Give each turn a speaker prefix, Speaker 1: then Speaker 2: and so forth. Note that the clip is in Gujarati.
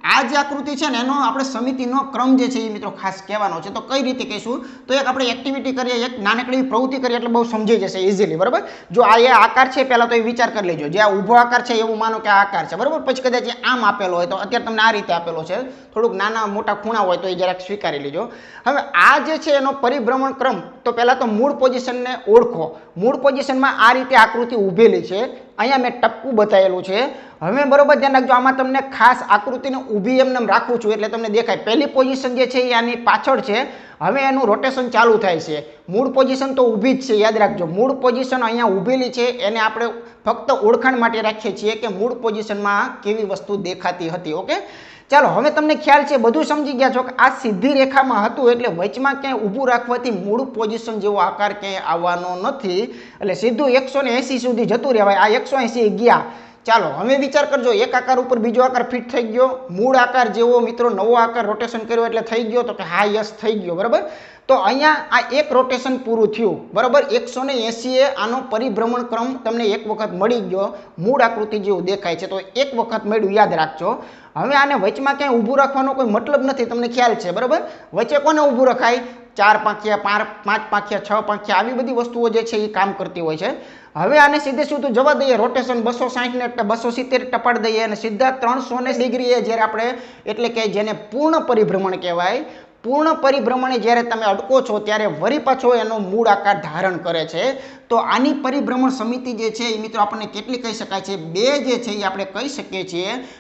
Speaker 1: આ જે આકૃતિ છે ને એનો આપણે સમિતિનો ક્રમ જે છે એ મિત્રો ખાસ કહેવાનો છે. તો કઈ રીતે કહીશું? તો એક આપણે એક્ટિવિટી કરીએ, એક નાનકડી પ્રવૃત્તિ કરીએ એટલે બહુ સમજાઈ જશે ઇઝીલી. બરાબર, જો આ એ આકાર છે પહેલા તો એ વિચાર કરી લેજો. જે આ ઊભો આકાર છે એવું માનો કે આ આકાર છે. બરાબર, પછી કદાચ આમ આપેલો હોય તો અત્યારે તમને આ રીતે આપેલો છે, થોડુંક નાના મોટા ખૂણા હોય તો એ જરાક સ્વીકારી લેજો. હવે આ જે છે એનો પરિભ્રમણ ક્રમ, તો પહેલા તો મૂળ પોઝિશનને ઓળખો. મૂળ પોઝિશનમાં આ રીતે આકૃતિ ઊભેલી છે, અહીંયા મેં ટપકું બતાવેલું છે. હવે બરોબર ધ્યાન રાખજો, આમાં તમને ખાસ આકૃતિને ઊભી એમને રાખું છું એટલે તમને દેખાય. પહેલી પોઝિશન જે છે એ આની પાછળ છે, હવે એનું રોટેશન ચાલુ થાય છે. મૂળ પોઝિશન તો ઊભી જ છે, યાદ રાખજો. મૂળ પોઝિશન અહીંયા ઊભેલી છે, એને આપણે ફક્ત ઓળખાણ માટે રાખીએ છીએ કે મૂળ પોઝિશનમાં કેવી વસ્તુ દેખાતી હતી. ઓકે, ચાલો હવે તમને ખ્યાલ છે, બધું સમજી ગયા છો કે આ સીધી રેખામાં હતું એટલે વચમાં ક્યાંય ઊભું રાખવાથી મૂળ પોઝિશન જેવો આકાર ક્યાંય આવવાનો નથી, એટલે સીધું 180 સુધી જતું રહેવાય. આ 180 ગયા. ચાલો હવે વિચાર કરજો, એક આકાર ઉપર બીજો આકાર ફિટ થઈ ગયો, મૂળ આકાર જેવો મિત્રો નવો આકાર રોટેશન કર્યો એટલે થઈ ગયો. તો કે હા, યસ થઈ ગયો. બરાબર, તો અહીંયા આ એક રોટેશન પૂરું થયું. બરાબર, 180 એ આનો પરિભ્રમણ ક્રમ તમને એક વખત મળી ગયો, મૂળ આકૃતિ જેવું દેખાય છે. તો એક વખત મળ્યું, યાદ રાખજો. હવે આને વચમાં ક્યાંય ઊભું રાખવાનો કોઈ મતલબ નથી, તમને ખ્યાલ છે. બરાબર, વચ્ચે કોને ઊભું રખાય? 4 પાંખિયા, 5 પાંખિયા, 6 પાંખિયા, આવી બધી વસ્તુઓ જે છે એ કામ કરતી હોય છે. હવે આને સીધે સીધું જવા દઈએ, રોટેશન 260 ને 270 ટપાડી દઈએ અને સીધા 360 ડિગ્રીએ જ્યારે આપણે, એટલે કે જેને પૂર્ણ પરિભ્રમણ કહેવાય, પૂર્ણ પરિભ્રમણે જ્યારે તમે અટકો છો ત્યારે વળી પાછો એનો મૂળ આકાર ધારણ કરે છે. તો આની પરિભ્રમણ સમિતિ જે છે એ મિત્રો આપણને કેટલી કહી શકાય છે? 2 જે છે એ આપણે કહી શકીએ છીએ.